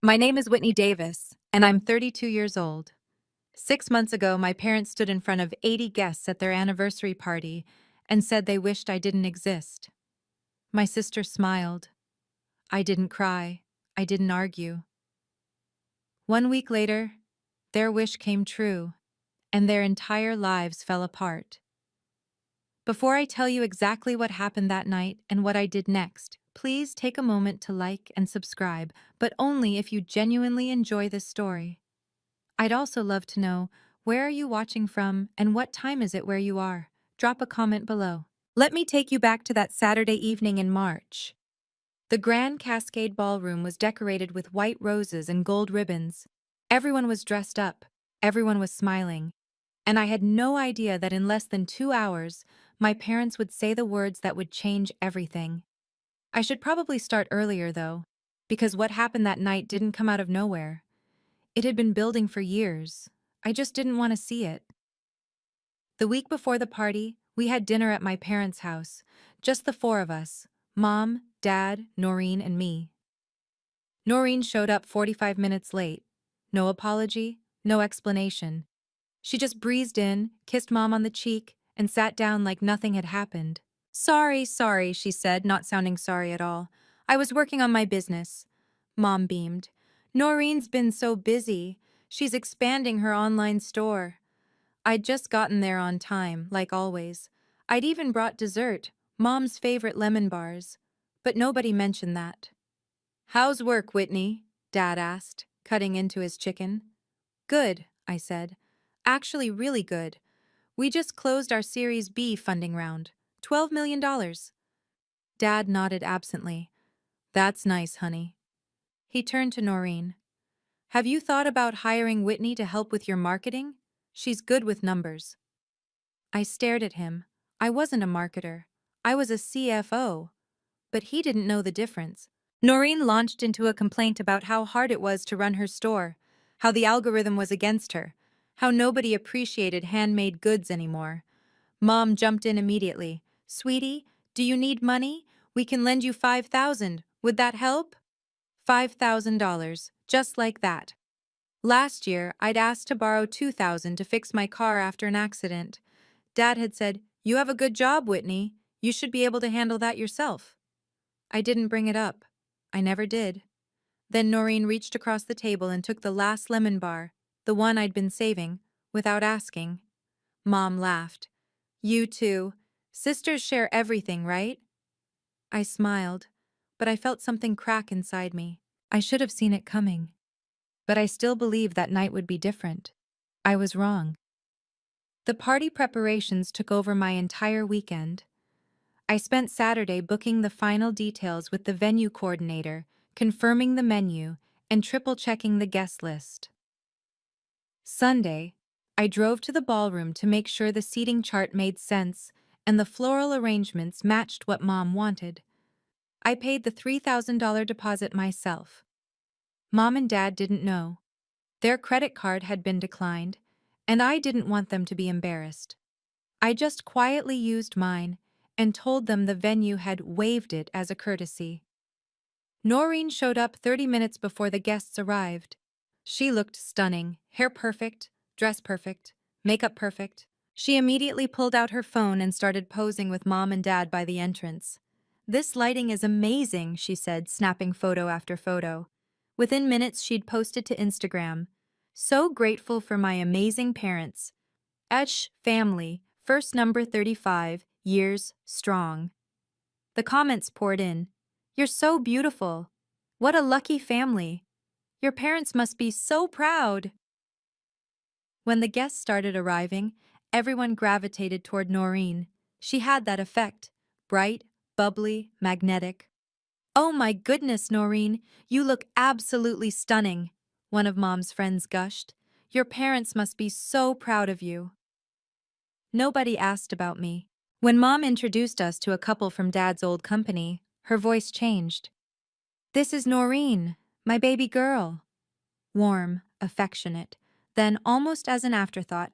My name is Whitney Davis, and I'm 32 years old. 6 months ago, my parents stood in front of 80 guests at their anniversary party and said they wished I didn't exist. My sister smiled. I didn't cry. I didn't argue. 1 week later, their wish came true, and their entire lives fell apart. Before I tell you exactly what happened that night and what I did next, please take a moment to like and subscribe, but only if you genuinely enjoy this story. I'd also love to know, where are you watching from and what time is it where you are? Drop a comment below. Let me take you back to that Saturday evening in March. The Grand Cascade Ballroom was decorated with white roses and gold ribbons. Everyone was dressed up, everyone was smiling, and I had no idea that in less than 2 hours, my parents would say the words that would change everything. I should probably start earlier, though, because what happened that night didn't come out of nowhere. It had been building for years. I just didn't want to see it. The week before the party, we had dinner at my parents' house, just the four of us: Mom, Dad, Noreen, and me. Noreen showed up 45 minutes late. No apology, no explanation. She just breezed in, kissed Mom on the cheek, and sat down like nothing had happened. Sorry, she said, not sounding sorry at all. I was working on my business. Mom beamed. Noreen's been so busy. She's expanding her online store. I'd just gotten there on time, like always. I'd even brought dessert, Mom's favorite lemon bars. But nobody mentioned that. How's work, Whitney? Dad asked, cutting into his chicken. Good, I said. Actually, really good. We just closed our Series B funding round. $12 million. Dad nodded absently. That's nice, honey. He turned to Noreen. Have you thought about hiring Whitney to help with your marketing? She's good with numbers. I stared at him. I wasn't a marketer. I was a CFO. But he didn't know the difference. Noreen launched into a complaint about how hard it was to run her store, how the algorithm was against her, how nobody appreciated handmade goods anymore. Mom jumped in immediately. Sweetie, do you need money? We can lend you $5,000. Would that help? $5,000, just like that. Last year, I'd asked to borrow $2,000 to fix my car after an accident. Dad had said, "You have a good job, Whitney. You should be able to handle that yourself." I didn't bring it up. I never did. Then Noreen reached across the table and took the last lemon bar, the one I'd been saving, without asking. Mom laughed. You too. Sisters share everything, right? I smiled, but I felt something crack inside me. I should have seen it coming. But I still believed that night would be different. I was wrong. The party preparations took over my entire weekend. I spent Saturday booking the final details with the venue coordinator, confirming the menu, and triple-checking the guest list. Sunday, I drove to the ballroom to make sure the seating chart made sense and the floral arrangements matched what Mom wanted. I paid the $3,000 deposit myself. Mom and Dad didn't know. Their credit card had been declined, and I didn't want them to be embarrassed. I just quietly used mine and told them the venue had waived it as a courtesy. Noreen showed up 30 minutes before the guests arrived. She looked stunning, hair perfect, dress perfect, makeup perfect. She immediately pulled out her phone and started posing with Mom and Dad by the entrance. This lighting is amazing, she said, snapping photo after photo. Within minutes, she'd posted to Instagram. So grateful for my amazing parents. Family, first number 35, years strong. The comments poured in. You're so beautiful. What a lucky family. Your parents must be so proud. When the guests started arriving, everyone gravitated toward Noreen. She had that effect. Bright, bubbly, magnetic. Oh my goodness, Noreen, you look absolutely stunning, one of Mom's friends gushed. Your parents must be so proud of you. Nobody asked about me. When Mom introduced us to a couple from Dad's old company, her voice changed. This is Noreen, my baby girl. Warm, affectionate, then almost as an afterthought.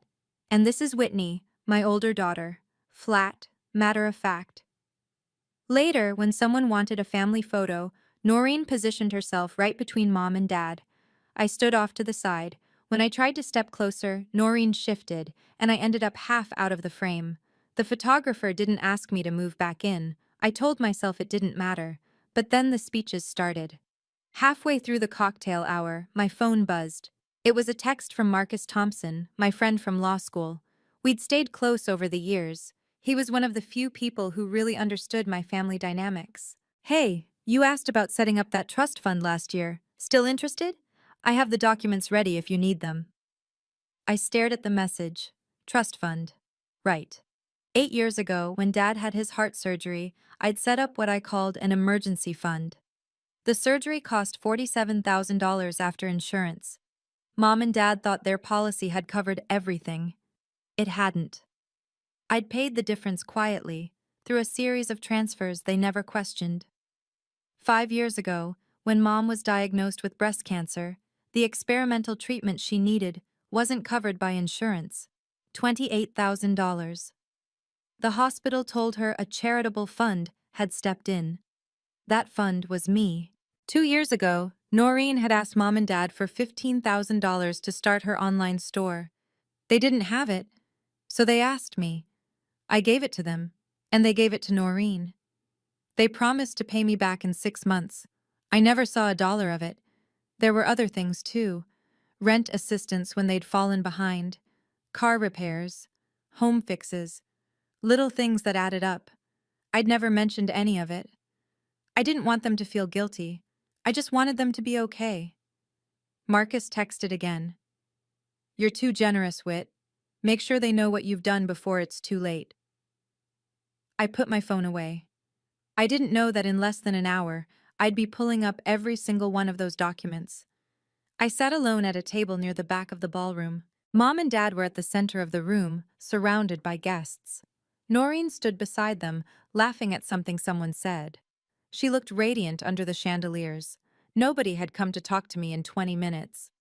And this is Whitney, my older daughter. Flat, matter of fact. Later, when someone wanted a family photo, Noreen positioned herself right between Mom and Dad. I stood off to the side. When I tried to step closer, Noreen shifted, and I ended up half out of the frame. The photographer didn't ask me to move back in. I told myself it didn't matter. But then the speeches started. Halfway through the cocktail hour, my phone buzzed. It was a text from Marcus Thompson, my friend from law school. We'd stayed close over the years. He was one of the few people who really understood my family dynamics. Hey, you asked about setting up that trust fund last year. Still interested? I have the documents ready if you need them. I stared at the message. Trust fund. Right. 8 years ago, when Dad had his heart surgery, I'd set up what I called an emergency fund. The surgery cost $47,000 after insurance. Mom and Dad thought their policy had covered everything. It hadn't. I'd paid the difference quietly, through a series of transfers they never questioned. 5 years ago, when Mom was diagnosed with breast cancer, the experimental treatment she needed wasn't covered by insurance. $28,000. The hospital told her a charitable fund had stepped in. That fund was me. 2 years ago, Noreen had asked Mom and Dad for $15,000 to start her online store. They didn't have it, so they asked me. I gave it to them, and they gave it to Noreen. They promised to pay me back in 6 months. I never saw a dollar of it. There were other things, too. Rent assistance when they'd fallen behind, car repairs, home fixes, little things that added up. I'd never mentioned any of it. I didn't want them to feel guilty. I just wanted them to be okay. Marcus texted again. You're too generous, Whit. Make sure they know what you've done before it's too late. I put my phone away. I didn't know that in less than an hour, I'd be pulling up every single one of those documents. I sat alone at a table near the back of the ballroom. Mom and Dad were at the center of the room, surrounded by guests. Noreen stood beside them, laughing at something someone said. She looked radiant under the chandeliers. Nobody had come to talk to me in 20 minutes.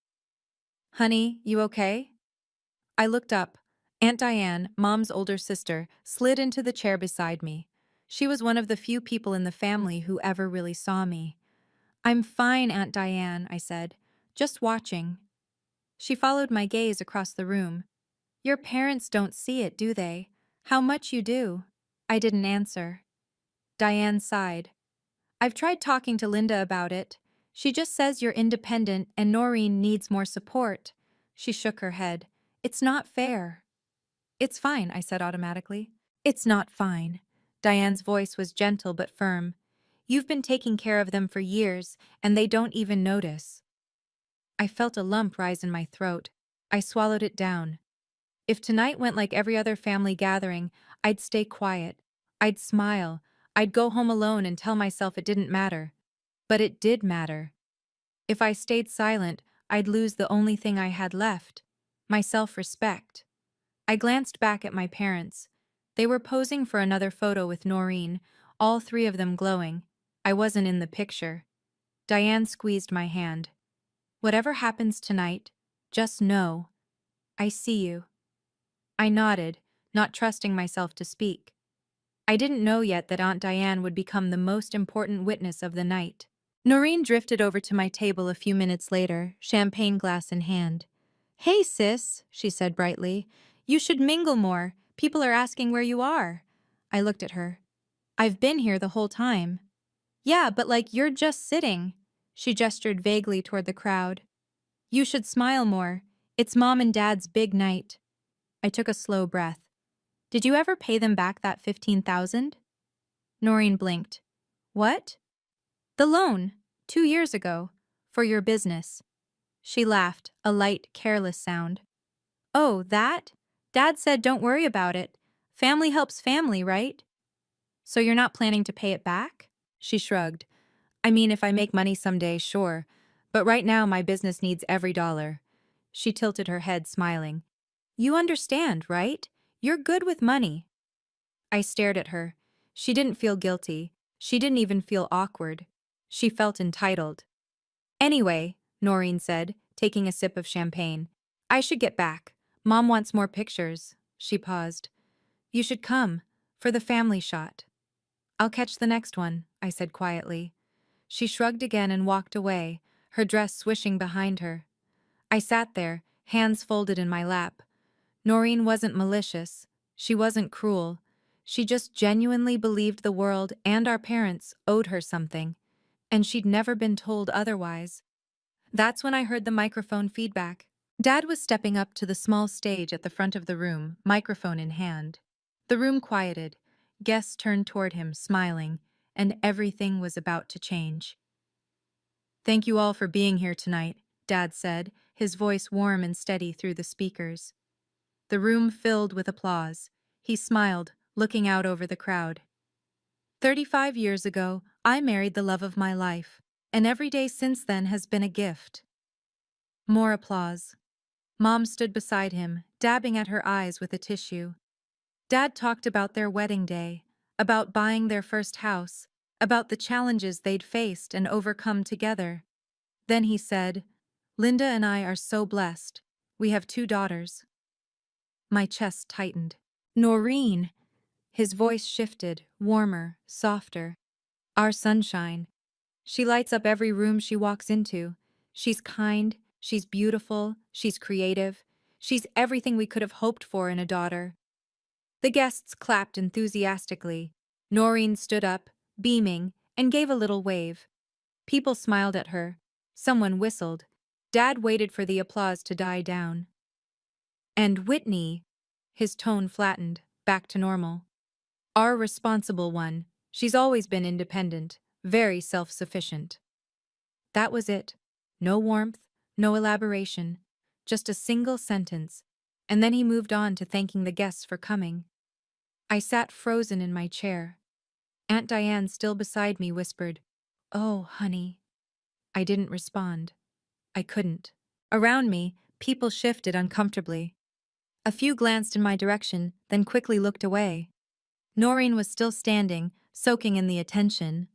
Honey, you okay? I looked up. Aunt Diane, Mom's older sister, slid into the chair beside me. She was one of the few people in the family who ever really saw me. I'm fine, Aunt Diane, I said. Just watching. She followed my gaze across the room. Your parents don't see it, do they? How much you do? I didn't answer. Diane sighed. I've tried talking to Linda about it. She just says you're independent and Noreen needs more support. She shook her head. It's not fair. It's fine, I said automatically. It's not fine. Diane's voice was gentle but firm. You've been taking care of them for years, and they don't even notice. I felt a lump rise in my throat. I swallowed it down. If tonight went like every other family gathering, I'd stay quiet. I'd smile. I'd go home alone and tell myself it didn't matter. But it did matter. If I stayed silent, I'd lose the only thing I had left, my self-respect. I glanced back at my parents. They were posing for another photo with Noreen, all three of them glowing. I wasn't in the picture. Diane squeezed my hand. Whatever happens tonight, just know. I see you. I nodded, not trusting myself to speak. I didn't know yet that Aunt Diane would become the most important witness of the night. Noreen drifted over to my table a few minutes later, champagne glass in hand. Hey, sis, she said brightly. You should mingle more. People are asking where you are. I looked at her. I've been here the whole time. Yeah, but like you're just sitting. She gestured vaguely toward the crowd. You should smile more. It's Mom and Dad's big night. I took a slow breath. Did you ever pay them back that $15,000? Noreen blinked. What? The loan, 2 years ago, for your business. She laughed, a light, careless sound. Oh, that? Dad said don't worry about it. Family helps family, right? So you're not planning to pay it back? She shrugged. I mean, if I make money someday, sure. But right now my business needs every dollar. She tilted her head, smiling. You understand, right? You're good with money. I stared at her. She didn't feel guilty. She didn't even feel awkward. She felt entitled. Anyway, Noreen said, taking a sip of champagne. I should get back. Mom wants more pictures. She paused. You should come, for the family shot. I'll catch the next one, I said quietly. She shrugged again and walked away, her dress swishing behind her. I sat there, hands folded in my lap. Noreen wasn't malicious. She wasn't cruel. She just genuinely believed the world and our parents owed her something, and she'd never been told otherwise. That's when I heard the microphone feedback. Dad was stepping up to the small stage at the front of the room, microphone in hand. The room quieted. Guests turned toward him, smiling, and everything was about to change. "Thank you all for being here tonight," Dad said, his voice warm and steady through the speakers. The room filled with applause. He smiled, looking out over the crowd. 35 years ago, I married the love of my life, and every day since then has been a gift." More applause. Mom stood beside him, dabbing at her eyes with a tissue. Dad talked about their wedding day, about buying their first house, about the challenges they'd faced and overcome together. Then he said, "Linda and I are so blessed. We have 2 daughters." My chest tightened. "Noreen!" His voice shifted, warmer, softer. "Our sunshine. She lights up every room she walks into. She's kind, she's beautiful, she's creative. She's everything we could have hoped for in a daughter." The guests clapped enthusiastically. Noreen stood up, beaming, and gave a little wave. People smiled at her. Someone whistled. Dad waited for the applause to die down. "And Whitney," his tone flattened, back to normal. "Our responsible one. She's always been independent, very self-sufficient." That was it. No warmth, no elaboration, just a single sentence, and then he moved on to thanking the guests for coming. I sat frozen in my chair. Aunt Diane, still beside me, whispered, "Oh, honey." I didn't respond. I couldn't. Around me, people shifted uncomfortably. A few glanced in my direction, then quickly looked away. Noreen was still standing, soaking in the attention.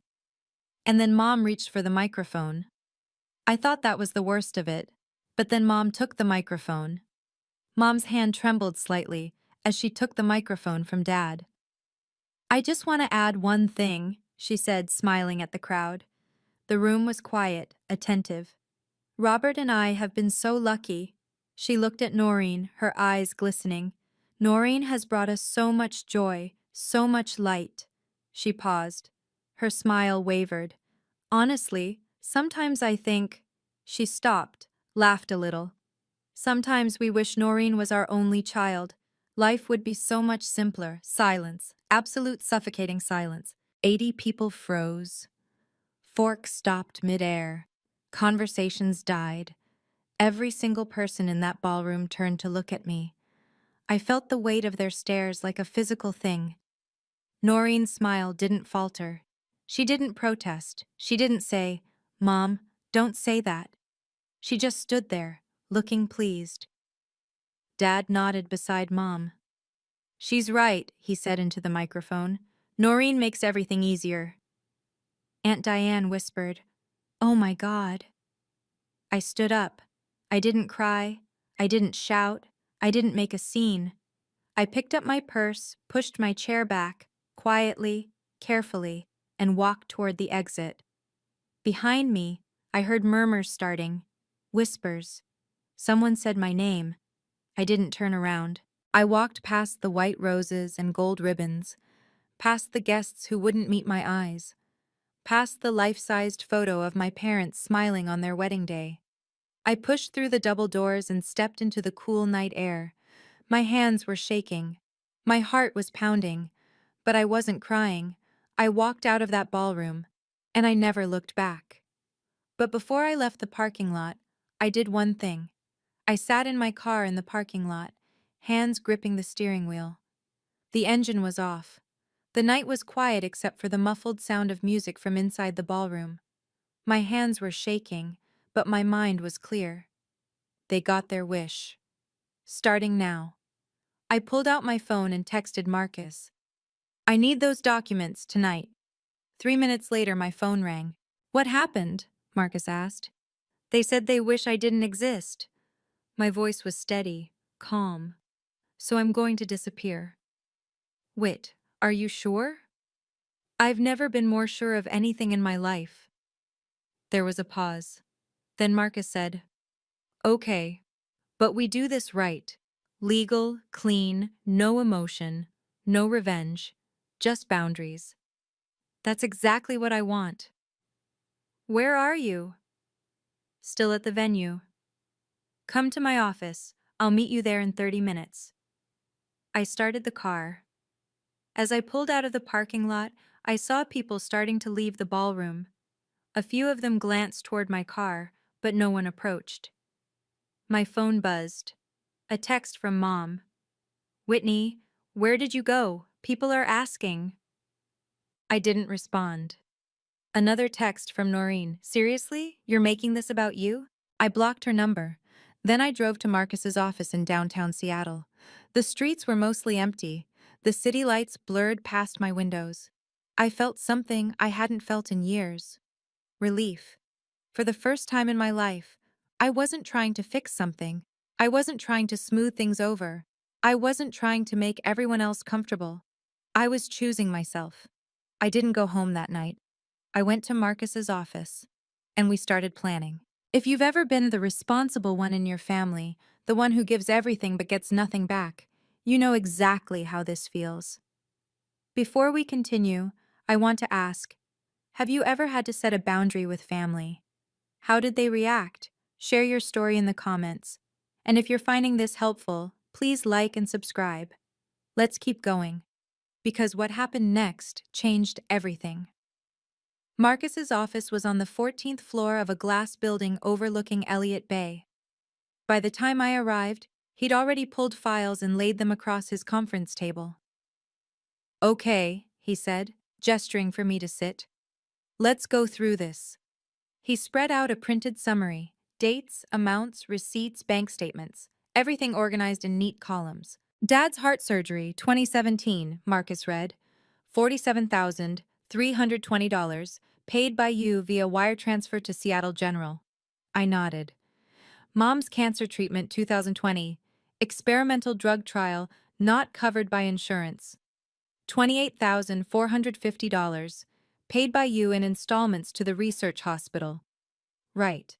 And then Mom reached for the microphone. I thought that was the worst of it, but then Mom took the microphone. Mom's hand trembled slightly as she took the microphone from Dad. "I just want to add one thing," she said, smiling at the crowd. The room was quiet, attentive. "Robert and I have been so lucky." She looked at Noreen, her eyes glistening. "Noreen has brought us so much joy, so much light." She paused. Her smile wavered. "Honestly, sometimes I think—" She stopped, laughed a little. "Sometimes we wish Noreen was our only child. Life would be so much simpler." Silence. Absolute suffocating silence. 80 people froze. Forks stopped midair. Conversations died. Every single person in that ballroom turned to look at me. I felt the weight of their stares like a physical thing. Noreen's smile didn't falter. She didn't protest. She didn't say, "Mom, don't say that." She just stood there, looking pleased. Dad nodded beside Mom. "She's right," he said into the microphone. "Noreen makes everything easier." Aunt Diane whispered, "Oh my God." I stood up. I didn't cry. I didn't shout. I didn't make a scene. I picked up my purse, pushed my chair back, quietly, carefully, and walked toward the exit. Behind me, I heard murmurs starting, whispers. Someone said my name. I didn't turn around. I walked past the white roses and gold ribbons, past the guests who wouldn't meet my eyes, past the life-sized photo of my parents smiling on their wedding day. I pushed through the double doors and stepped into the cool night air. My hands were shaking. My heart was pounding. But I wasn't crying. I walked out of that ballroom, and I never looked back. But before I left the parking lot, I did one thing. I sat in my car in the parking lot, hands gripping the steering wheel. The engine was off. The night was quiet except for the muffled sound of music from inside the ballroom. My hands were shaking, but my mind was clear. They got their wish. Starting now. I pulled out my phone and texted Marcus. "I need those documents tonight." 3 minutes later, my phone rang. "What happened?" Marcus asked. "They said they wish I didn't exist." My voice was steady, calm. "So I'm going to disappear." "Wait, are you sure?" "I've never been more sure of anything in my life." There was a pause. Then Marcus said, "Okay, but we do this right. Legal, clean, no emotion, no revenge, just boundaries. That's exactly what I want." "Where are you?" "Still at the venue." "Come to my office. I'll meet you there in 30 minutes. I started the car. As I pulled out of the parking lot, I saw people starting to leave the ballroom. A few of them glanced toward my car, but no one approached. My phone buzzed. A text from Mom. "Whitney, where did you go? People are asking." I didn't respond. Another text from Noreen. "Seriously? You're making this about you?" I blocked her number. Then I drove to Marcus's office in downtown Seattle. The streets were mostly empty. The city lights blurred past my windows. I felt something I hadn't felt in years. Relief. For the first time in my life, I wasn't trying to fix something. I wasn't trying to smooth things over. I wasn't trying to make everyone else comfortable. I was choosing myself. I didn't go home that night. I went to Marcus's office, and we started planning. If you've ever been the responsible one in your family, the one who gives everything but gets nothing back, you know exactly how this feels. Before we continue, I want to ask, have you ever had to set a boundary with family? How did they react? Share your story in the comments. And if you're finding this helpful, please like and subscribe. Let's keep going, because what happened next changed everything. Marcus's office was on the 14th floor of a glass building overlooking Elliott Bay. By the time I arrived, he'd already pulled files and laid them across his conference table. "Okay," he said, gesturing for me to sit. "Let's go through this." He spread out a printed summary: dates, amounts, receipts, bank statements, everything organized in neat columns. "Dad's heart surgery, 2017, Marcus read. $47,320, paid by you via wire transfer to Seattle General." I nodded. "Mom's cancer treatment, 2020. Experimental drug trial, not covered by insurance. $28,450, paid by you in installments to the research hospital." Right.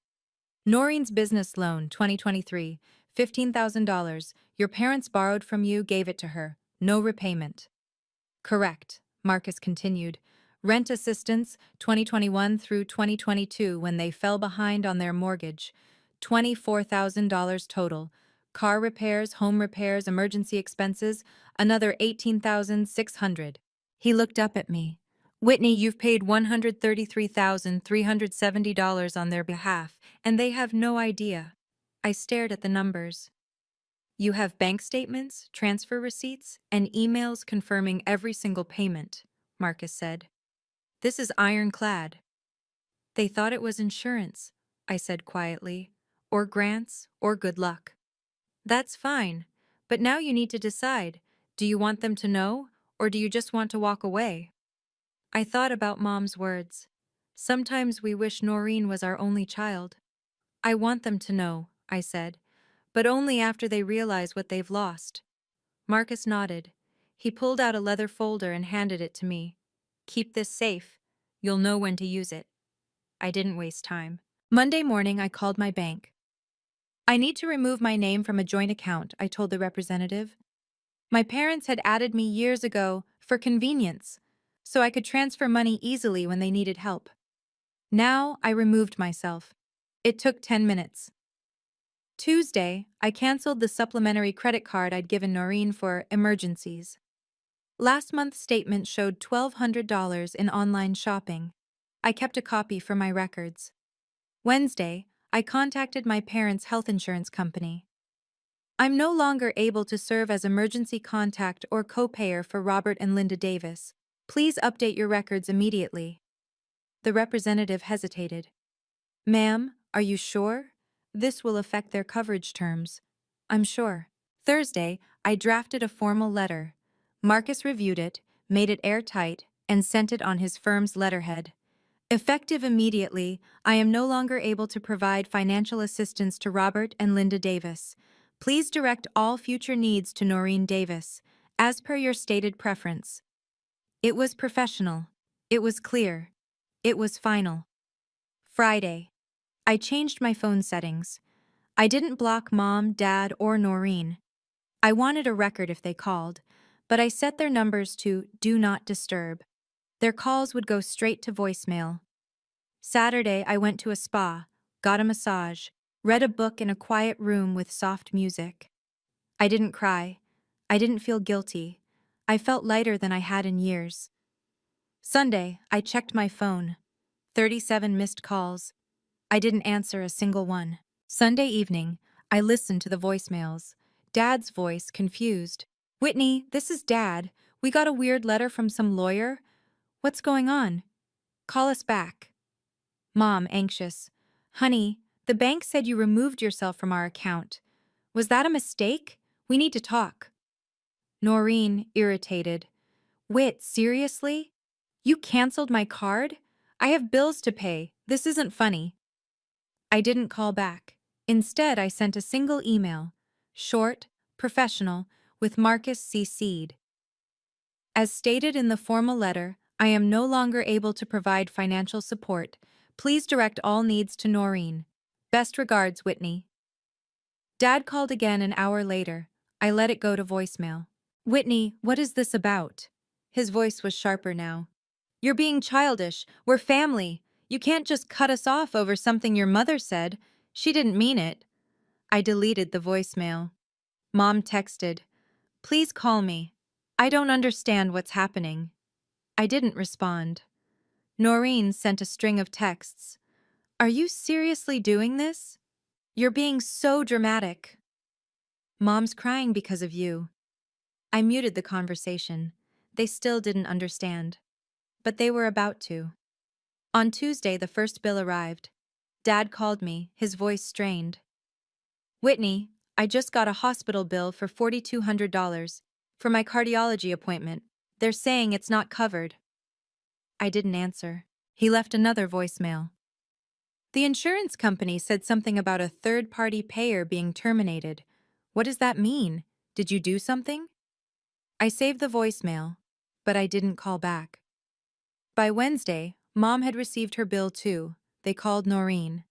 "Noreen's business loan, 2023, $15,000. Your parents borrowed from you, gave it to her. No repayment." "Correct," Marcus continued. "Rent assistance, 2021 through 2022 when they fell behind on their mortgage. $24,000 total. Car repairs, home repairs, emergency expenses, another $18,600. He looked up at me. "Whitney, you've paid $133,370 on their behalf, and they have no idea." I stared at the numbers. "You have bank statements, transfer receipts, and emails confirming every single payment," Marcus said. "This is ironclad." "They thought it was insurance," I said quietly, "or grants, or good luck." "That's fine, but now you need to decide. Do you want them to know, or do you just want to walk away?" I thought about Mom's words. Sometimes we wish Noreen was our only child. "I want them to know," I said, "but only after they realize what they've lost." Marcus nodded. He pulled out a leather folder and handed it to me. "Keep this safe. You'll know when to use it." I didn't waste time. Monday morning, I called my bank. "I need to remove my name from a joint account," I told the representative. "My parents had added me years ago for convenience, so I could transfer money easily when they needed help. Now I removed myself. It took 10 minutes. Tuesday, I canceled the supplementary credit card I'd given Noreen for emergencies. Last month's statement showed $1,200 in online shopping. I kept a copy for my records. Wednesday, I contacted my parents' health insurance company. "I'm no longer able to serve as emergency contact or co-payer for Robert and Linda Davis. Please update your records immediately." The representative hesitated. "Ma'am, are you sure? This will affect their coverage terms." "I'm sure." Thursday, I drafted a formal letter. Marcus reviewed it, made it airtight, and sent it on his firm's letterhead. "Effective immediately, I am no longer able to provide financial assistance to Robert and Linda Davis. Please direct all future needs to Noreen Davis, as per your stated preference." It was professional. It was clear. It was final. Friday. I changed my phone settings. I didn't block Mom, Dad, or Noreen. I wanted a record if they called, but I set their numbers to Do Not Disturb. Their calls would go straight to voicemail. Saturday, I went to a spa, got a massage, read a book in a quiet room with soft music. I didn't cry. I didn't feel guilty. I felt lighter than I had in years. Sunday, I checked my phone. 37 missed calls. I didn't answer a single one. Sunday evening, I listened to the voicemails. Dad's voice, confused. "Whitney, this is Dad. We got a weird letter from some lawyer. What's going on? Call us back." Mom, anxious. "Honey, the bank said you removed yourself from our account. Was that a mistake? We need to talk." Noreen, irritated. "Whit, seriously? You canceled my card? I have bills to pay. This isn't funny." I didn't call back. Instead, I sent a single email. Short, professional, with Marcus CC'd. As stated in the formal letter, I am no longer able to provide financial support. Please direct all needs to Noreen. Best regards, Whitney. Dad called again an hour later. I let it go to voicemail. "Whitney, what is this about?" His voice was sharper now. "You're being childish. We're family. You can't just cut us off over something your mother said. She didn't mean it." I deleted the voicemail. Mom texted, "Please call me. I don't understand what's happening." I didn't respond. Noreen sent a string of texts. "Are you seriously doing this? You're being so dramatic." "Mom's crying because of you." I muted the conversation. They still didn't understand. But they were about to. On Tuesday, the first bill arrived. Dad called me, his voice strained. "Whitney, I just got a hospital bill for $4,200 for my cardiology appointment. They're saying it's not covered." I didn't answer. He left another voicemail. "The insurance company said something about a third-party payer being terminated. What does that mean? Did you do something?" I saved the voicemail, but I didn't call back. By Wednesday, Mom had received her bill too. They called Noreen.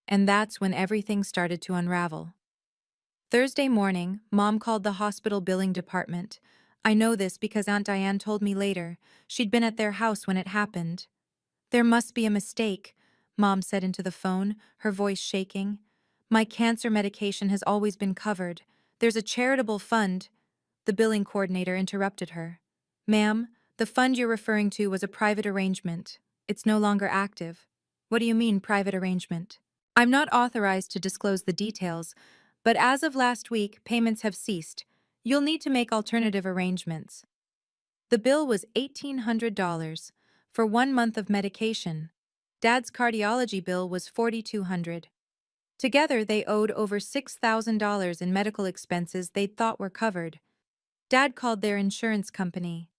And that's when everything started to unravel. Thursday morning, Mom called the hospital billing department. I know this because Aunt Diane told me later. She'd been at their house when it happened. "There must be a mistake," Mom said into the phone, her voice shaking. "My cancer medication has always been covered. There's a charitable fund." The billing coordinator interrupted her. "Ma'am, the fund you're referring to was a private arrangement. It's no longer active." "What do you mean, private arrangement?" "I'm not authorized to disclose the details, but as of last week, payments have ceased. You'll need to make alternative arrangements." The bill was $1,800 for 1 month of medication. Dad's cardiology bill was $4,200. Together, they owed over $6,000 in medical expenses they'd thought were covered. Dad called their insurance company.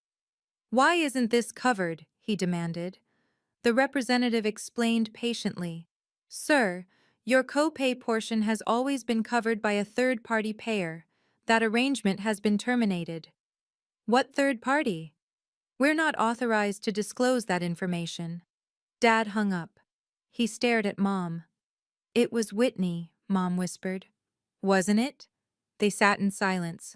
"Why isn't this covered?" he demanded. The representative explained patiently. "Sir, your co-pay portion has always been covered by a third-party payer. That arrangement has been terminated." "What third party?" "We're not authorized to disclose that information." Dad hung up. He stared at Mom. "It was Whitney," Mom whispered. "Wasn't it?" They sat in silence.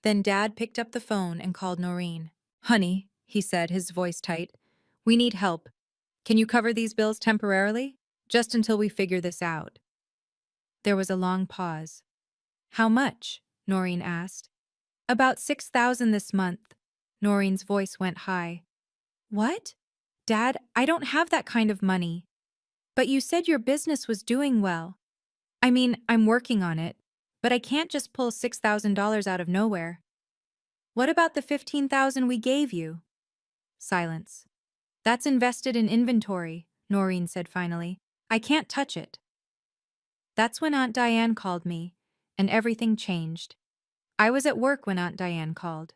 Then Dad picked up the phone and called Noreen. "Honey," he said, his voice tight, "we need help. Can you cover these bills temporarily? Just until we figure this out." There was a long pause. "How much?" Noreen asked. "About $6,000 this month." Noreen's voice went high. "What?" "Dad, I don't have that kind of money." "But you said your business was doing well." "I mean, I'm working on it, but I can't just pull $6,000 out of nowhere." "What about the $15,000 we gave you?" Silence. "That's invested in inventory," Noreen said finally. "I can't touch it." That's when Aunt Diane called me, and everything changed. I was at work when Aunt Diane called.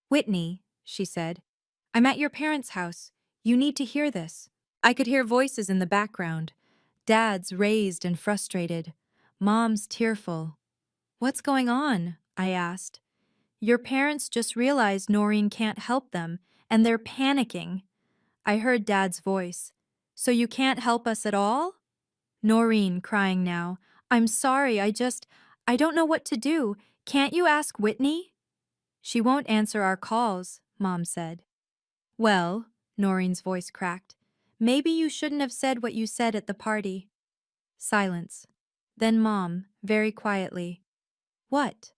"Whitney," she said, "I'm at your parents' house. You need to hear this." I could hear voices in the background. Dad's raised and frustrated. Mom's tearful. "What's going on?" I asked. "Your parents just realized Noreen can't help them, and they're panicking." I heard Dad's voice. So you can't help us at all? Noreen, crying now. I'm sorry, I don't know what to do. Can't you ask Whitney? She won't answer our calls, Mom said. Well, Noreen's voice cracked. Maybe you shouldn't have said what you said at the party. Silence. Then Mom, very quietly. What?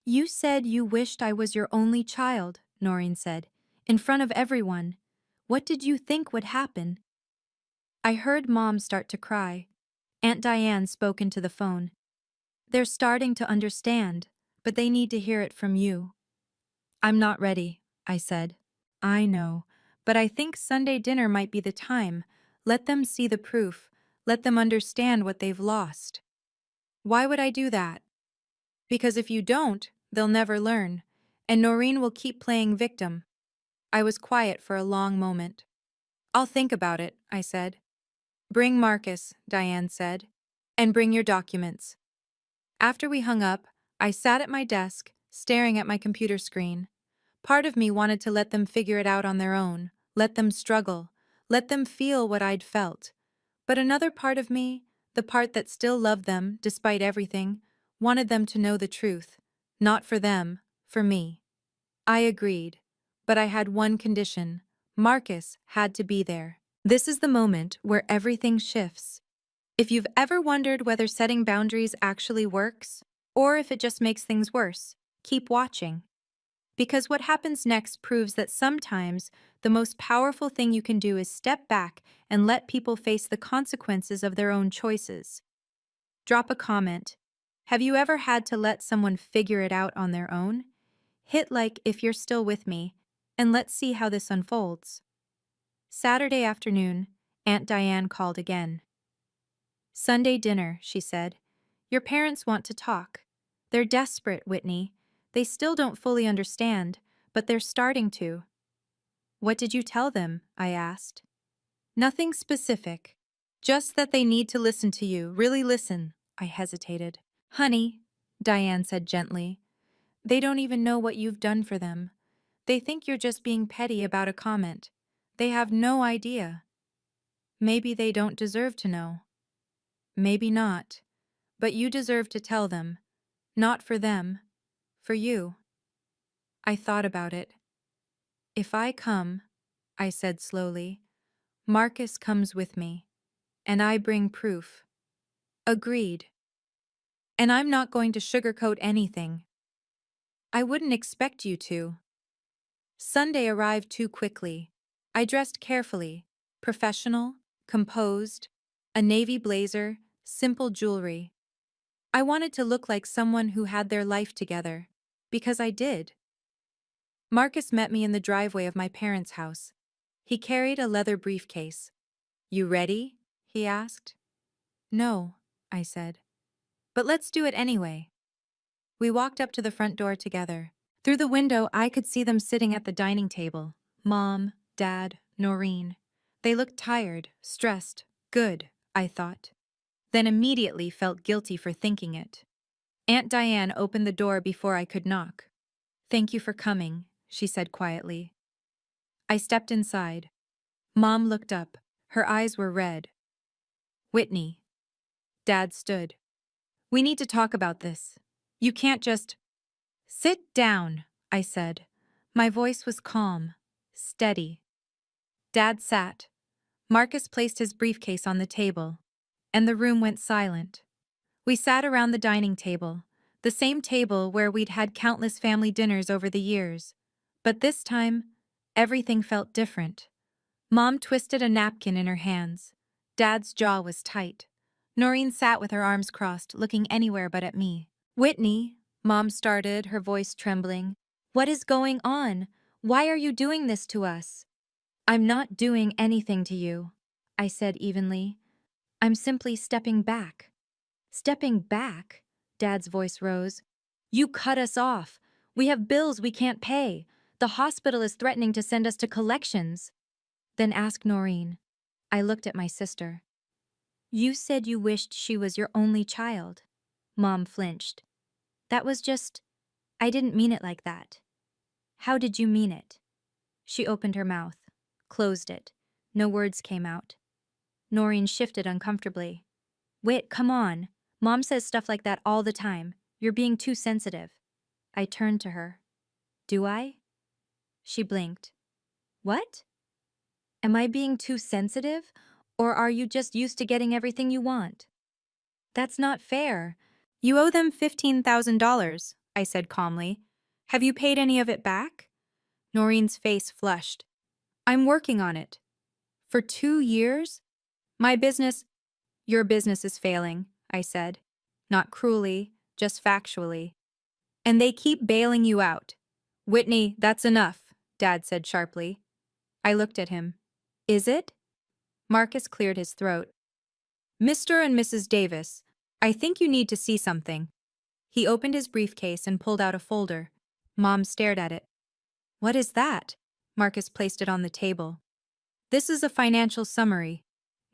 You said you wished I was your only child, Noreen said, in front of everyone. What did you think would happen? I heard Mom start to cry. Aunt Diane spoke into the phone. They're starting to understand, but they need to hear it from you. I'm not ready, I said. I know, but I think Sunday dinner might be the time. Let them see the proof. Let them understand what they've lost. Why would I do that? Because if you don't, they'll never learn, and Noreen will keep playing victim. I was quiet for a long moment. I'll think about it, I said. Bring Marcus, Diane said, and bring your documents. After we hung up, I sat at my desk, staring at my computer screen. Part of me wanted to let them figure it out on their own, let them struggle, let them feel what I'd felt. But another part of me, the part that still loved them despite everything, wanted them to know the truth. Not for them, for me. I agreed, but I had one condition. Marcus had to be there. This is the moment where everything shifts. If you've ever wondered whether setting boundaries actually works, or if it just makes things worse, keep watching. Because what happens next proves that sometimes the most powerful thing you can do is step back and let people face the consequences of their own choices. Drop a comment. Have you ever had to let someone figure it out on their own? Hit like if you're still with me, and let's see how this unfolds. Saturday afternoon, Aunt Diane called again. Sunday dinner, she said. Your parents want to talk. They're desperate, Whitney. They still don't fully understand, but they're starting to. What did you tell them? I asked. Nothing specific. Just that they need to listen to you, really listen. I hesitated. Honey, Diane said gently, they don't even know what you've done for them. They think you're just being petty about a comment. They have no idea. Maybe they don't deserve to know. Maybe not. But you deserve to tell them. Not for them. For you. I thought about it. If I come, I said slowly, Marcus comes with me, and I bring proof. Agreed. And I'm not going to sugarcoat anything. I wouldn't expect you to. Sunday arrived too quickly. I dressed carefully, professional, composed, a navy blazer, simple jewelry. I wanted to look like someone who had their life together, because I did. Marcus met me in the driveway of my parents' house. He carried a leather briefcase. You ready? He asked. No, I said. But let's do it anyway. We walked up to the front door together. Through the window, I could see them sitting at the dining table. Mom, Dad, Noreen. They looked tired, stressed, good, I thought. Then immediately felt guilty for thinking it. Aunt Diane opened the door before I could knock. Thank you for coming, she said quietly. I stepped inside. Mom looked up. Her eyes were red. Whitney. Dad stood. We need to talk about this. You can't just... Sit down, I said. My voice was calm, steady. Dad sat. Marcus placed his briefcase on the table, and the room went silent. We sat around the dining table, the same table where we'd had countless family dinners over the years. But this time, everything felt different. Mom twisted a napkin in her hands. Dad's jaw was tight. Noreen sat with her arms crossed, looking anywhere but at me. Whitney, Mom started, her voice trembling. What is going on? Why are you doing this to us? I'm not doing anything to you, I said evenly. I'm simply stepping back. Stepping back? Dad's voice rose. You cut us off. We have bills we can't pay. The hospital is threatening to send us to collections. Then ask Noreen. I looked at my sister. You said you wished she was your only child. Mom flinched. That was just... I didn't mean it like that. How did you mean it? She opened her mouth, closed it. No words came out. Noreen shifted uncomfortably. Wait, come on. Mom says stuff like that all the time. You're being too sensitive. I turned to her. Do I? She blinked. What? Am I being too sensitive? Or are you just used to getting everything you want? That's not fair. You owe them $15,000, I said calmly. Have you paid any of it back? Noreen's face flushed. I'm working on it. For 2 years? My business— Your business is failing, I said. Not cruelly, just factually. And they keep bailing you out. Whitney, that's enough, Dad said sharply. I looked at him. Is it? Marcus cleared his throat. Mr. and Mrs. Davis, I think you need to see something. He opened his briefcase and pulled out a folder. Mom stared at it. What is that? Marcus placed it on the table. This is a financial summary,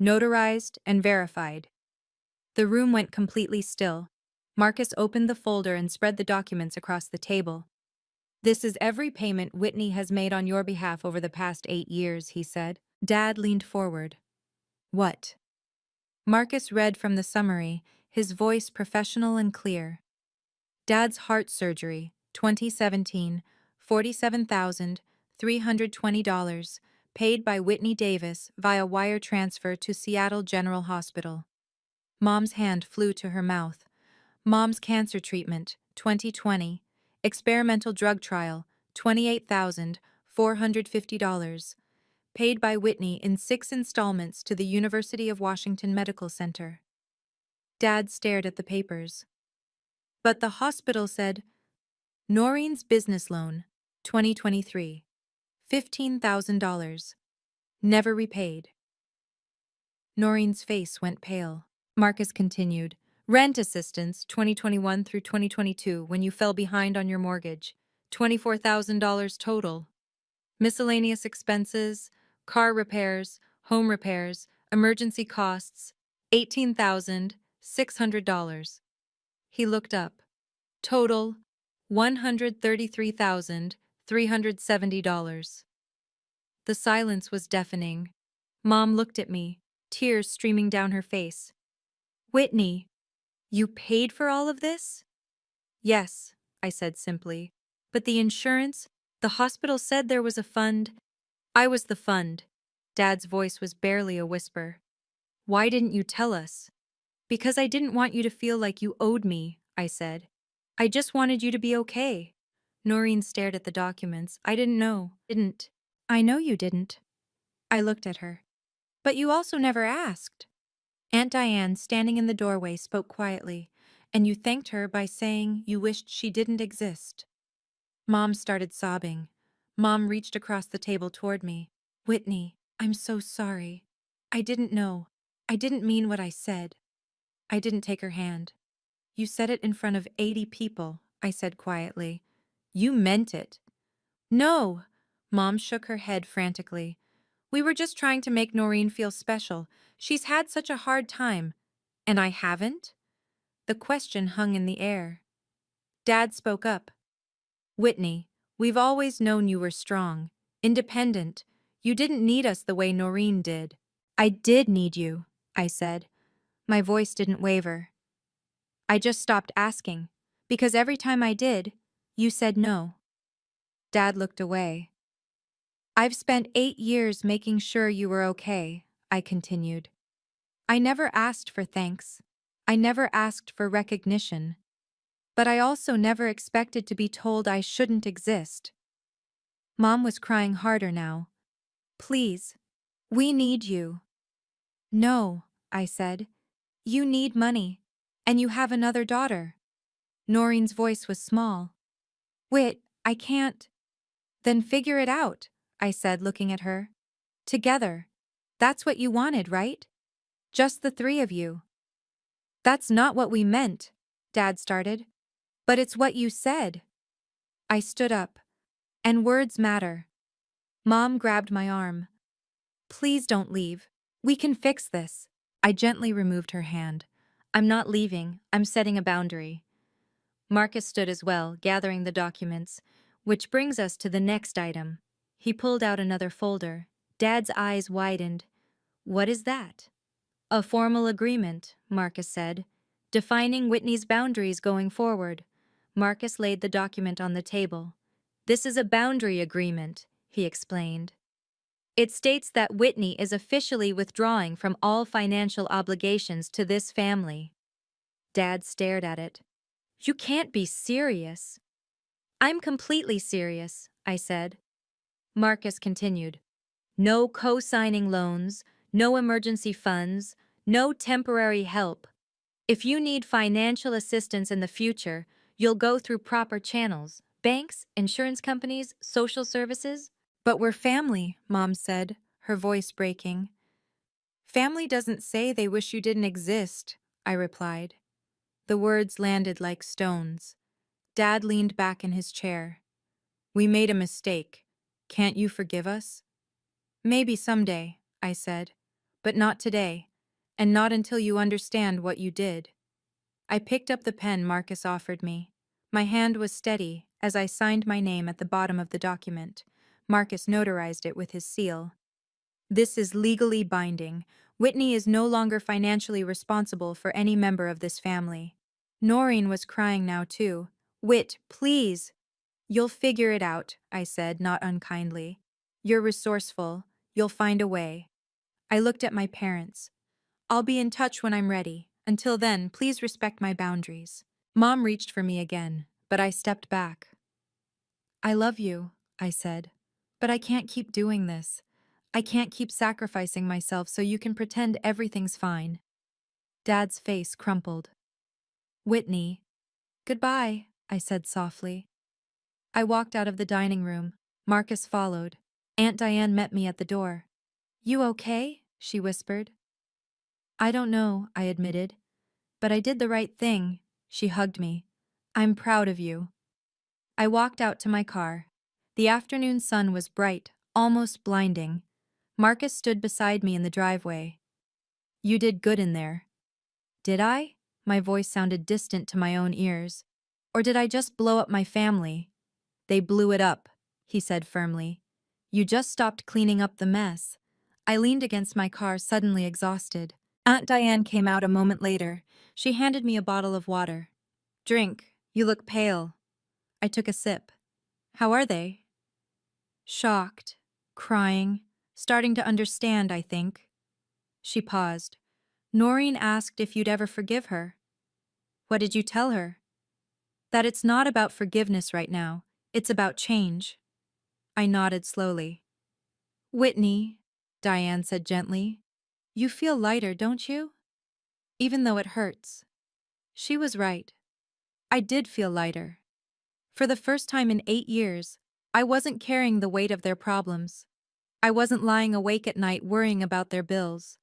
notarized and verified. The room went completely still. Marcus opened the folder and spread the documents across the table. This is every payment Whitney has made on your behalf over the past 8 years, he said. Dad leaned forward. What? Marcus read from the summary, his voice professional and clear. Dad's heart surgery, 2017, $47,320, paid by Whitney Davis via wire transfer to Seattle General Hospital. Mom's hand flew to her mouth. Mom's cancer treatment, 2020, experimental drug trial, $28,450, paid by Whitney in 6 installments to the University of Washington Medical Center. Dad stared at the papers. But the hospital said, Noreen's business loan, 2023, $15,000, never repaid. Noreen's face went pale. Marcus continued, rent assistance, 2021 through 2022, when you fell behind on your mortgage, $24,000 total. Miscellaneous expenses, car repairs, home repairs, emergency costs, $18,600. He looked up. Total, $133,370. The silence was deafening. Mom looked at me, tears streaming down her face. Whitney, you paid for all of this? Yes, I said simply. But the insurance, the hospital said there was a fund. I was the fund. Dad's voice was barely a whisper. Why didn't you tell us? Because I didn't want you to feel like you owed me, I said. I just wanted you to be okay. Noreen stared at the documents. I didn't know. Didn't. I know you didn't. I looked at her. But you also never asked. Aunt Diane, standing in the doorway, spoke quietly, and you thanked her by saying you wished she didn't exist. Mom started sobbing. Mom reached across the table toward me. Whitney, I'm so sorry. I didn't know. I didn't mean what I said. I didn't take her hand. You said it in front of 80 people, I said quietly. You meant it. No. Mom shook her head frantically. We were just trying to make Noreen feel special. She's had such a hard time. And I haven't? The question hung in the air. Dad spoke up. Whitney, we've always known you were strong, independent. You didn't need us the way Noreen did. I did need you, I said. My voice didn't waver. I just stopped asking, because every time I did, you said no. Dad looked away. I've spent 8 years making sure you were okay, I continued. I never asked for thanks. I never asked for recognition. But I also never expected to be told I shouldn't exist. Mom was crying harder now. Please, we need you. No, I said. You need money, and you have another daughter. Noreen's voice was small. Whit, I can't. Then figure it out, I said, looking at her. Together. That's what you wanted, right? Just the 3 of you. That's not what we meant, Dad started. But it's what you said. I stood up. And words matter. Mom grabbed my arm. Please don't leave. We can fix this. I gently removed her hand. I'm not leaving. I'm setting a boundary. Marcus stood as well, gathering the documents, which brings us to the next item. He pulled out another folder. Dad's eyes widened. What is that? A formal agreement, Marcus said, defining Whitney's boundaries going forward. Marcus laid the document on the table. This is a boundary agreement, he explained. It states that Whitney is officially withdrawing from all financial obligations to this family. Dad stared at it. You can't be serious. I'm completely serious, I said. Marcus continued. No co-signing loans, no emergency funds, no temporary help. If you need financial assistance in the future, you'll go through proper channels, banks, insurance companies, social services. But we're family, Mom said, her voice breaking. Family doesn't say they wish you didn't exist, I replied. The words landed like stones. Dad leaned back in his chair. We made a mistake. Can't you forgive us? Maybe someday, I said, but not today, and not until you understand what you did. I picked up the pen Marcus offered me. My hand was steady as I signed my name at the bottom of the document. Marcus notarized it with his seal. This is legally binding. Whitney is no longer financially responsible for any member of this family. Noreen was crying now too. Whit, please. You'll figure it out, I said, not unkindly. You're resourceful. You'll find a way. I looked at my parents. I'll be in touch when I'm ready. Until then, please respect my boundaries. Mom reached for me again, but I stepped back. I love you, I said, but I can't keep doing this. I can't keep sacrificing myself so you can pretend everything's fine. Dad's face crumpled. Whitney. Goodbye, I said softly. I walked out of the dining room. Marcus followed. Aunt Diane met me at the door. You okay? She whispered. I don't know, I admitted. But I did the right thing. She hugged me. I'm proud of you. I walked out to my car. The afternoon sun was bright, almost blinding. Marcus stood beside me in the driveway. You did good in there. Did I? My voice sounded distant to my own ears. Or did I just blow up my family? They blew it up, he said firmly. You just stopped cleaning up the mess. I leaned against my car, suddenly exhausted. Aunt Diane came out a moment later. She handed me a bottle of water. Drink. You look pale. I took a sip. How are they? Shocked, crying, starting to understand, I think. She paused. Noreen asked if you'd ever forgive her. What did you tell her? That it's not about forgiveness right now. It's about change. I nodded slowly. Whitney, Diane said gently, you feel lighter, don't you? Even though it hurts. She was right. I did feel lighter. For the first time in 8 years, I wasn't carrying the weight of their problems. I wasn't lying awake at night worrying about their bills.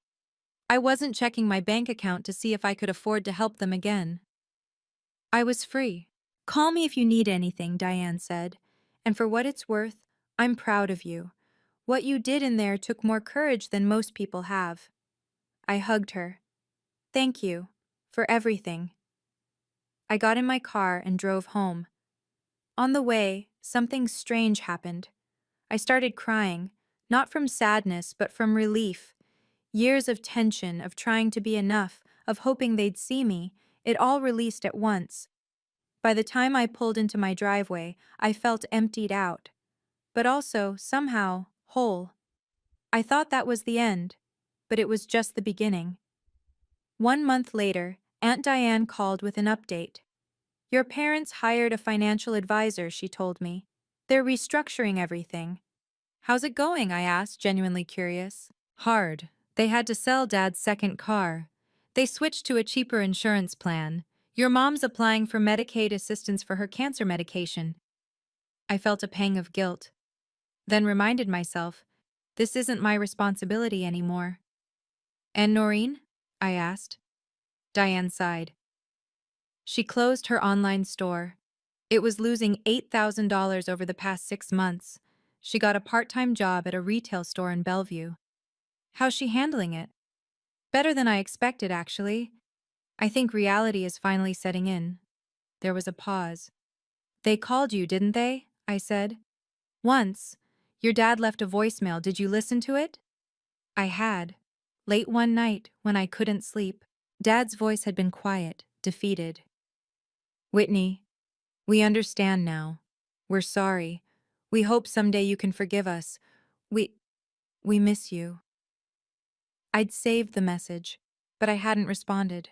I wasn't checking my bank account to see if I could afford to help them again. I was free. Call me if you need anything, Diane said. And for what it's worth, I'm proud of you. What you did in there took more courage than most people have. I hugged her. Thank you. For everything. I got in my car and drove home. On the way, something strange happened. I started crying, not from sadness, but from relief. Years of tension, of trying to be enough, of hoping they'd see me, it all released at once. By the time I pulled into my driveway, I felt emptied out, but also, somehow, whole. I thought that was the end, but it was just the beginning. 1 month later, Aunt Diane called with an update. Your parents hired a financial advisor, she told me. They're restructuring everything. How's it going? I asked, genuinely curious. Hard. They had to sell Dad's second car. They switched to a cheaper insurance plan. Your mom's applying for Medicaid assistance for her cancer medication. I felt a pang of guilt, then reminded myself, this isn't my responsibility anymore. And Noreen? I asked. Diane sighed. She closed her online store. It was losing $8,000 over the past 6 months. She got a part-time job at a retail store in Bellevue. How's she handling it? Better than I expected, actually. I think reality is finally setting in. There was a pause. They called you, didn't they? I said. Once. Your dad left a voicemail. Did you listen to it? I had. Late one night, when I couldn't sleep, Dad's voice had been quiet, defeated. "Whitney, we understand now. We're sorry. We hope someday you can forgive us. We, we miss you." I'd saved the message, but I hadn't responded.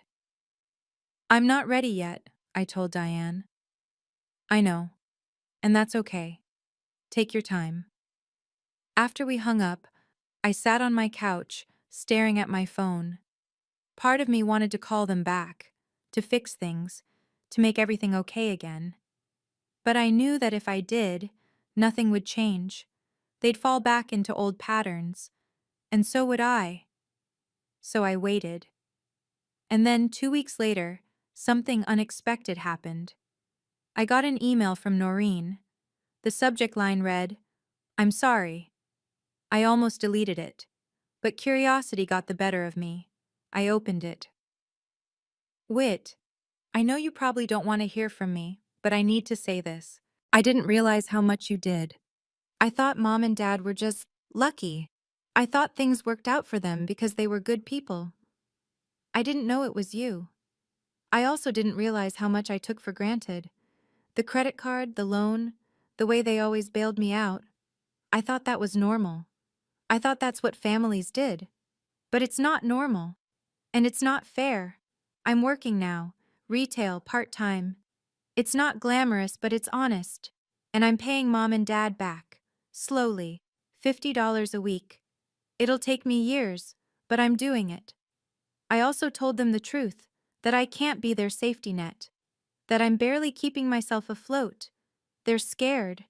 "I'm not ready yet," I told Diane. "I know, and that's okay. Take your time." After we hung up, I sat on my couch, staring at my phone. Part of me wanted to call them back, to fix things, to make everything okay again. But I knew that if I did, nothing would change. They'd fall back into old patterns, and so would I. So I waited. And then 2 weeks later, something unexpected happened. I got an email from Noreen. The subject line read, "I'm sorry." I almost deleted it, but curiosity got the better of me. I opened it. "Wit, I know you probably don't want to hear from me, but I need to say this. I didn't realize how much you did. I thought Mom and Dad were just lucky. I thought things worked out for them because they were good people. I didn't know it was you. I also didn't realize how much I took for granted. The credit card, the loan, the way they always bailed me out. I thought that was normal. I thought that's what families did. But it's not normal. And it's not fair. I'm working now, retail, part-time. It's not glamorous, but it's honest. And I'm paying Mom and Dad back. Slowly. $50 a week. It'll take me years, but I'm doing it." I also told them the truth, that I can't be their safety net. That I'm barely keeping myself afloat. They're scared.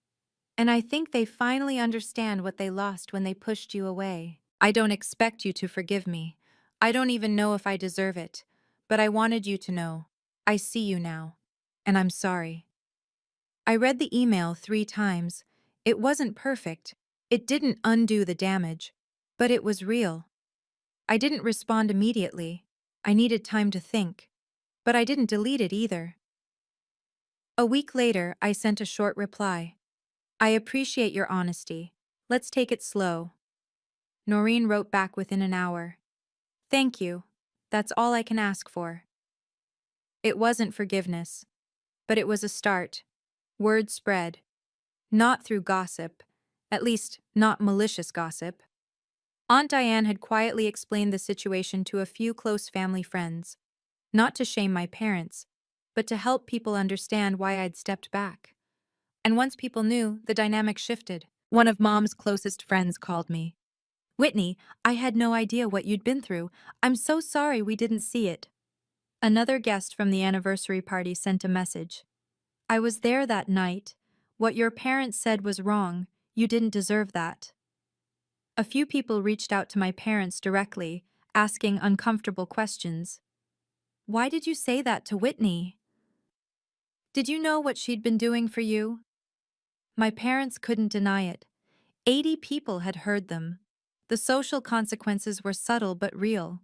And I think they finally understand what they lost when they pushed you away. I don't expect you to forgive me. I don't even know if I deserve it. But I wanted you to know. I see you now. And I'm sorry. I read the email 3 times. It wasn't perfect. It didn't undo the damage. But it was real. I didn't respond immediately. I needed time to think. But I didn't delete it either. A week later, I sent a short reply. "I appreciate your honesty. Let's take it slow." Noreen wrote back within an hour. "Thank you. That's all I can ask for." It wasn't forgiveness, but it was a start. Word spread. Not through gossip. At least, not malicious gossip. Aunt Diane had quietly explained the situation to a few close family friends. Not to shame my parents, but to help people understand why I'd stepped back. And once people knew, the dynamic shifted. One of Mom's closest friends called me. "Whitney, I had no idea what you'd been through. I'm so sorry we didn't see it." Another guest from the anniversary party sent a message. "I was there that night. What your parents said was wrong. You didn't deserve that." A few people reached out to my parents directly, asking uncomfortable questions. "Why did you say that to Whitney? Did you know what she'd been doing for you?" My parents couldn't deny it. 80 people had heard them. The social consequences were subtle but real.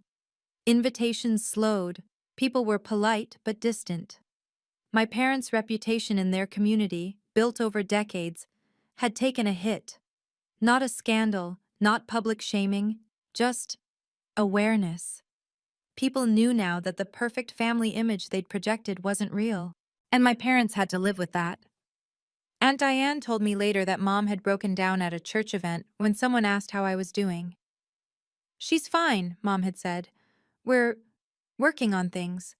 Invitations slowed. People were polite but distant. My parents' reputation in their community, built over decades, had taken a hit. Not a scandal, not public shaming, just awareness. People knew now that the perfect family image they'd projected wasn't real. And my parents had to live with that. Aunt Diane told me later that Mom had broken down at a church event when someone asked how I was doing. "She's fine," Mom had said. "We're working on things."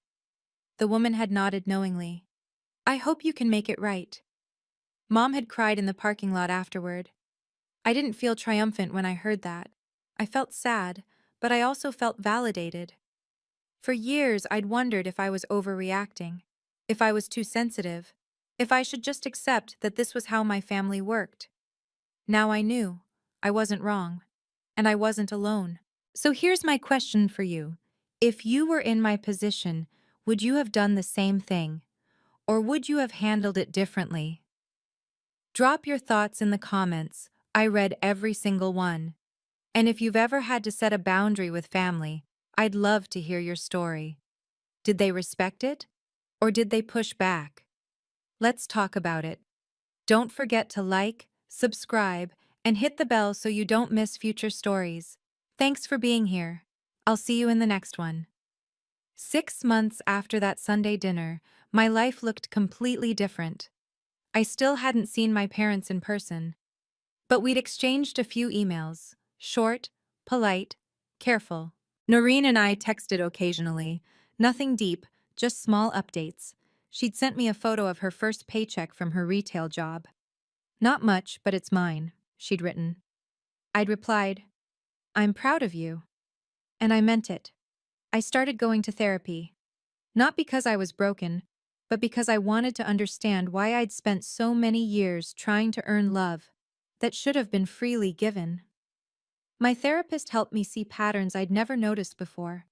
The woman had nodded knowingly. "I hope you can make it right." Mom had cried in the parking lot afterward. I didn't feel triumphant when I heard that. I felt sad, but I also felt validated. For years, I'd wondered if I was overreacting, if I was too sensitive, if I should just accept that this was how my family worked. Now I knew. I wasn't wrong. And I wasn't alone. So here's my question for you. If you were in my position, would you have done the same thing? Or would you have handled it differently? Drop your thoughts in the comments. I read every single one. And if you've ever had to set a boundary with family, I'd love to hear your story. Did they respect it? Or did they push back? Let's talk about it. Don't forget to like, subscribe, and hit the bell so you don't miss future stories. Thanks for being here. I'll see you in the next one. 6 months after that Sunday dinner, my life looked completely different. I still hadn't seen my parents in person, but we'd exchanged a few emails, short, polite, careful. Noreen and I texted occasionally, nothing deep, just small updates. She'd sent me a photo of her first paycheck from her retail job. Not much, but it's mine, she'd written. I'd replied, I'm proud of you. And I meant it. I started going to therapy. Not because I was broken, but because I wanted to understand why I'd spent so many years trying to earn love that should have been freely given. My therapist helped me see patterns I'd never noticed before.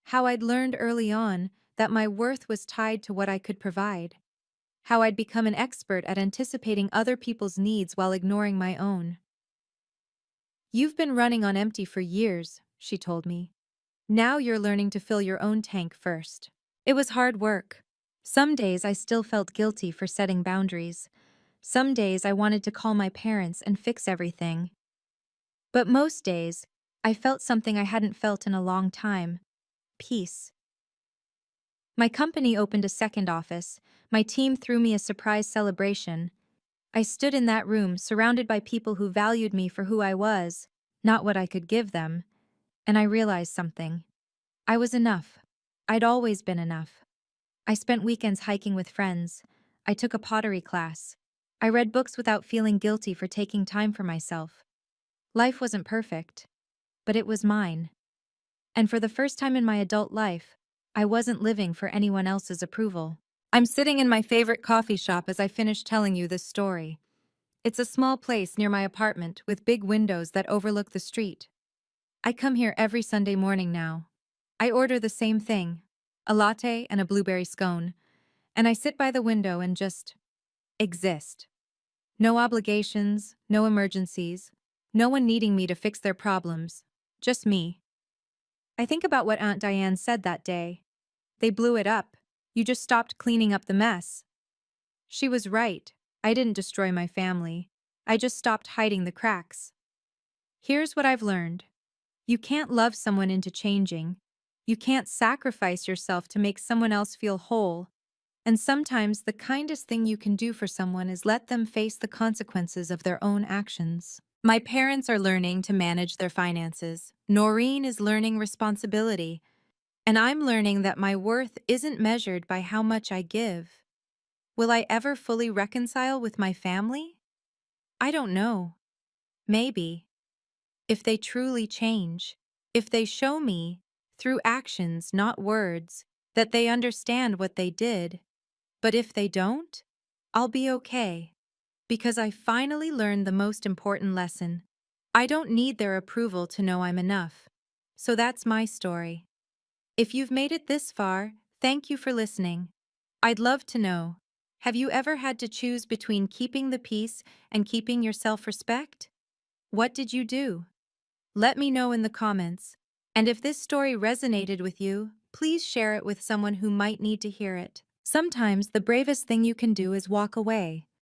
How I'd learned early on that my worth was tied to what I could provide. How I'd become an expert at anticipating other people's needs while ignoring my own. You've been running on empty for years, she told me. Now you're learning to fill your own tank first. It was hard work. Some days I still felt guilty for setting boundaries. Some days I wanted to call my parents and fix everything. But most days, I felt something I hadn't felt in a long time. Peace. My company opened a second office. My team threw me a surprise celebration. I stood in that room surrounded by people who valued me for who I was, not what I could give them. And I realized something. I was enough. I'd always been enough. I spent weekends hiking with friends. I took a pottery class. I read books without feeling guilty for taking time for myself. Life wasn't perfect, but it was mine. And for the first time in my adult life, I wasn't living for anyone else's approval. I'm sitting in my favorite coffee shop as I finish telling you this story. It's a small place near my apartment with big windows that overlook the street. I come here every Sunday morning now. I order the same thing, a latte and a blueberry scone, and I sit by the window and just exist. No obligations, no emergencies, no one needing me to fix their problems, just me. I think about what Aunt Diane said that day. They blew it up. You just stopped cleaning up the mess. She was right. I didn't destroy my family. I just stopped hiding the cracks. Here's what I've learned. You can't love someone into changing. You can't sacrifice yourself to make someone else feel whole. And sometimes the kindest thing you can do for someone is let them face the consequences of their own actions. My parents are learning to manage their finances. Noreen is learning responsibility. And I'm learning that my worth isn't measured by how much I give. Will I ever fully reconcile with my family? I don't know. Maybe. If they truly change. If they show me, through actions, not words, that they understand what they did. But if they don't, I'll be okay. Because I finally learned the most important lesson. I don't need their approval to know I'm enough. So that's my story. If you've made it this far, thank you for listening. I'd love to know, have you ever had to choose between keeping the peace and keeping your self-respect? What did you do? Let me know in the comments. And if this story resonated with you, please share it with someone who might need to hear it. Sometimes the bravest thing you can do is walk away.